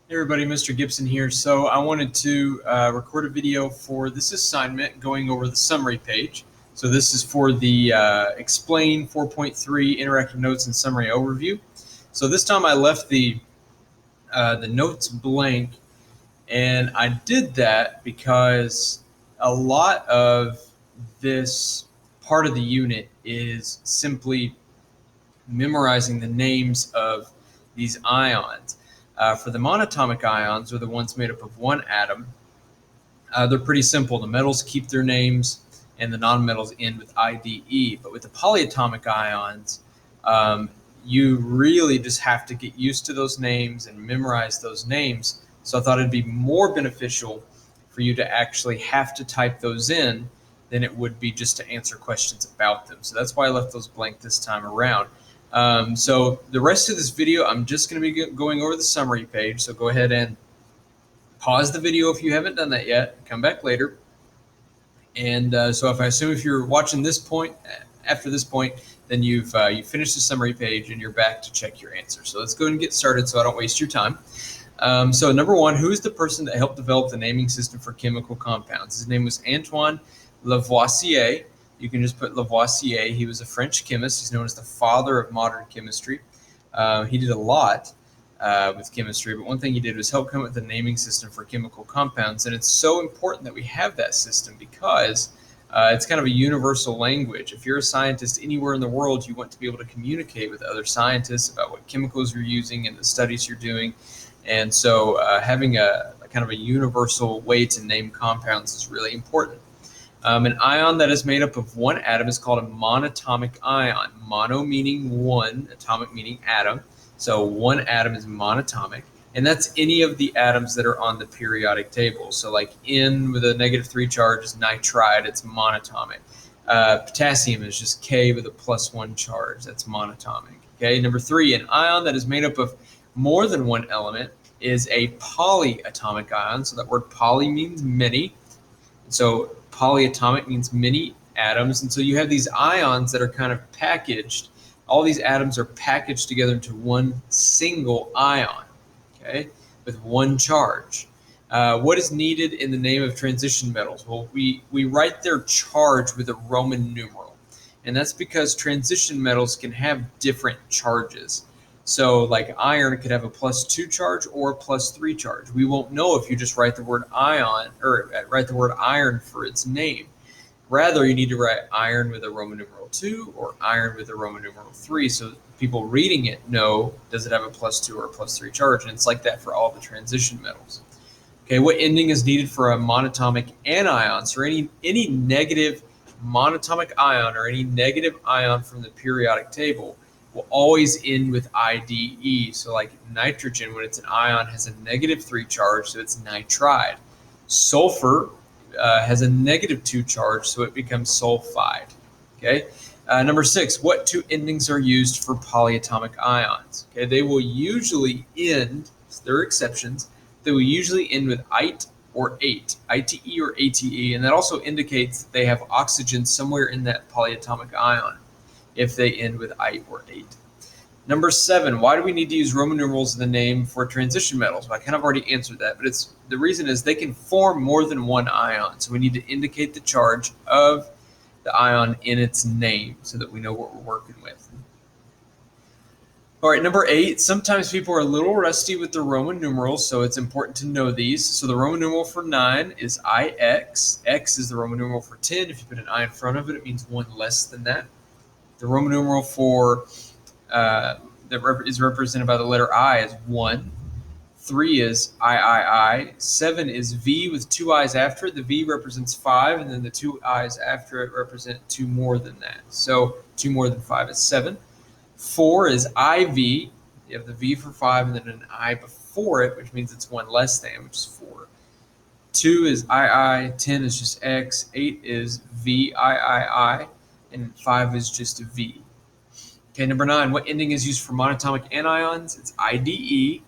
Hey everybody, Mr. Gibson here. So I wanted to record a video for this assignment going over the summary page. So this is for the Explain 4.3 Interactive Notes and Summary Overview. So this time I left the notes blank, and I did that because a lot of this part of the unit is simply memorizing the names of these ions. For the monatomic ions, or the ones made up of one atom, they're pretty simple. The metals keep their names, and the nonmetals end with IDE. But with the polyatomic ions, you really just have to get used to those names and memorize those names. So I thought it'd be more beneficial for you to actually have to type those in than it would be just to answer questions about them. So that's why I left those blank this time around. So the rest of this video, I'm just going to be going over the summary page. So go ahead and pause the video if you haven't done that yet. Come back later. And so if I assume if you're watching this point, after this point, then you've finished the summary page and you're back to check your answer. So let's go ahead and get started so I don't waste your time. So number one, who is the person that helped develop the naming system for chemical compounds? His name was Antoine Lavoisier. You can just put Lavoisier. He was a French chemist. He's known as the father of modern chemistry. He did a lot with chemistry, but one thing he did was help come up with a naming system for chemical compounds. And it's so important that we have that system because it's kind of a universal language. If you're a scientist anywhere in the world, you want to be able to communicate with other scientists about what chemicals you're using and the studies you're doing. And so having a kind of a universal way to name compounds is really important. An ion that is made up of one atom is called a monatomic ion. Mono meaning one, atomic meaning atom. So one atom is monatomic, and that's any of the atoms that are on the periodic table. So like N with a -3 charge is nitride, it's monatomic. Potassium is just K with a +1 charge, that's monatomic. Okay, number three, an ion that is made up of more than one element is a polyatomic ion. So that word poly means many. So polyatomic means many atoms. And so you have these ions that are kind of packaged. All these atoms are packaged together into one single ion, okay, with one charge. What is needed in the name of transition metals? Well, we write their charge with a Roman numeral. And that's because transition metals can have different charges. So like iron could have a +2 charge or a +3 charge. We won't know if you just write the word ion or write the word iron for its name. Rather, you need to write iron with a Roman numeral 2 or iron with a Roman numeral 3 so people reading it know, does it have a +2 or a +3 charge? And it's like that for all the transition metals. Okay, what ending is needed for a monatomic anion? So any negative monatomic ion or any negative ion from the periodic table will always end with IDE. So like nitrogen, when it's an ion, has a -3 charge, so it's nitride. Sulfur has a -2 charge, so it becomes sulfide. Okay. Number six, what two endings are used for polyatomic ions? Okay, they will usually end, there are exceptions, they will usually end with ite or ate, ITE or ATE, and that also indicates that they have oxygen somewhere in that polyatomic ion if they end with ite or ate. Number seven, why do we need to use Roman numerals in the name for transition metals? Well, I kind of already answered that, but the reason is they can form more than one ion. So we need to indicate the charge of the ion in its name so that we know what we're working with. All right, number eight, sometimes people are a little rusty with the Roman numerals, so it's important to know these. So the Roman numeral for 9 is IX. X is the Roman numeral for 10. If you put an I in front of it, it means one less than that. The Roman numeral for that is represented by the letter I is 1. 3 is III. 7 is V with two I's after it. The V represents 5, and then the two I's after it represent 2 more than that. So 2 more than 5 is 7. 4 is IV. You have the V for 5 and then an I before it, which means it's 1 less than, which is 4. 2 is II. 10 is just X. 8 is VIII. And 5 is just a V. Okay, number 9, what ending is used for monatomic anions? It's IDE.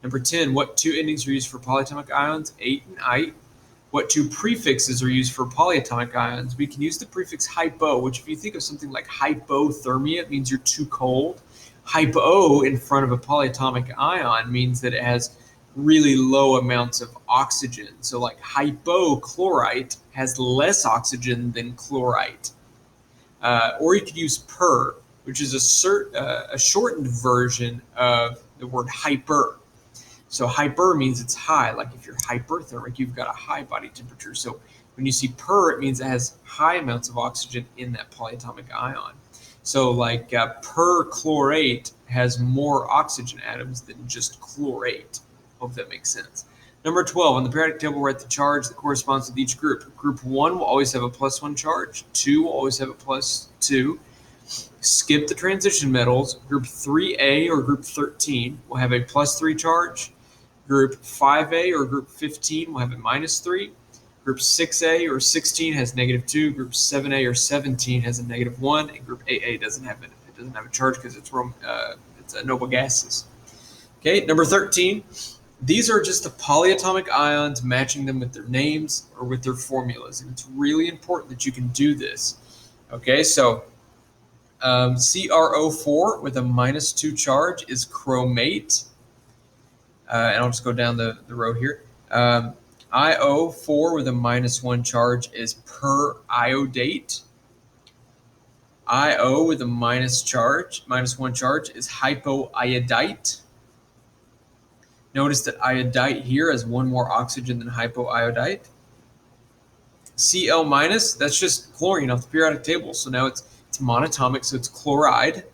Number 10, what two endings are used for polyatomic ions? Ate and ite. What two prefixes are used for polyatomic ions? We can use the prefix hypo, which if you think of something like hypothermia, it means you're too cold. Hypo in front of a polyatomic ion means that it has really low amounts of oxygen. So like hypochlorite has less oxygen than chlorite. Or you could use per, which is a shortened version of the word hyper. So hyper means it's high. Like if you're hyperthermic, you've got a high body temperature. So when you see per, it means it has high amounts of oxygen in that polyatomic ion. So like perchlorate has more oxygen atoms than just chlorate. Hope that makes sense. Number 12, on the periodic table, write the charge that corresponds with each group. Group 1 will always have a +1 charge. 2 will always have a +2. Skip the transition metals. Group 3A or group 13 will have a +3 charge. Group 5A or group 15 will have a -3. Group 6A or 16 has -2. Group 7A or 17 has a -1. And group 8A doesn't have it. It doesn't have a charge because it's noble gases. Okay, number 13. These are just the polyatomic ions, matching them with their names or with their formulas. And it's really important that you can do this. Okay, so CrO4 with a -2 charge is chromate. And I'll just go down the row here. IO4 with a -1 charge is periodate. IO with a -1 charge is hypoiodite. Notice that iodite here has one more oxygen than hypoiodite. Cl-, that's just chlorine off the periodic table. So now it's monatomic, so it's chloride.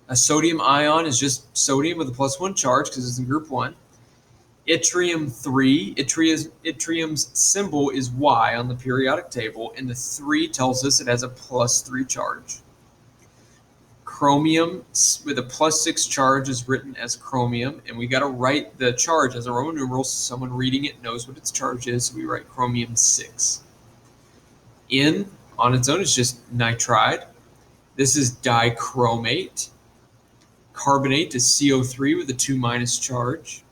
A sodium ion is just sodium with a +1 charge because it's in group 1. Yttrium-3, yttrium's symbol is Y on the periodic table, and the 3 tells us it has a +3 charge. Chromium with a +6 charge is written as chromium, and we got to write the charge as a Roman numeral so someone reading it knows what its charge is. So we write chromium-6. N on its own is just nitride. This is dichromate. Carbonate is CO3 with a 2- charge.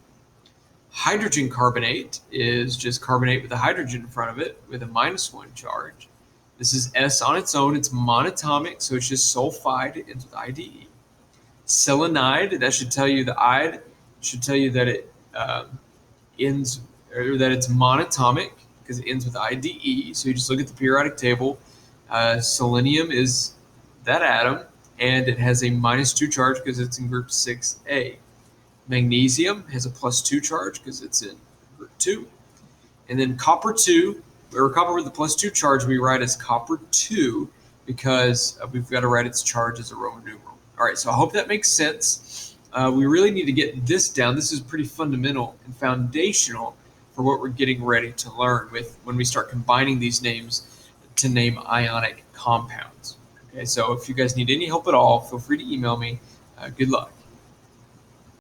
Hydrogen carbonate is just carbonate with a hydrogen in front of it with a -1 charge. This is S on its own. It's monatomic, so it's just sulfide. It ends with IDE. Selenide, that should tell you the ide should tell you that it ends, or that it's monatomic because it ends with IDE. So you just look at the periodic table. Selenium is that atom, and it has a -2 charge because it's in group 6A. Magnesium has a +2 charge because it's in group 2. And then copper with a +2 charge, we write as copper-2 because we've got to write its charge as a Roman numeral. All right, so I hope that makes sense. We really need to get this down. This is pretty fundamental and foundational for what we're getting ready to learn with when we start combining these names to name ionic compounds. Okay, so if you guys need any help at all, feel free to email me. Good luck.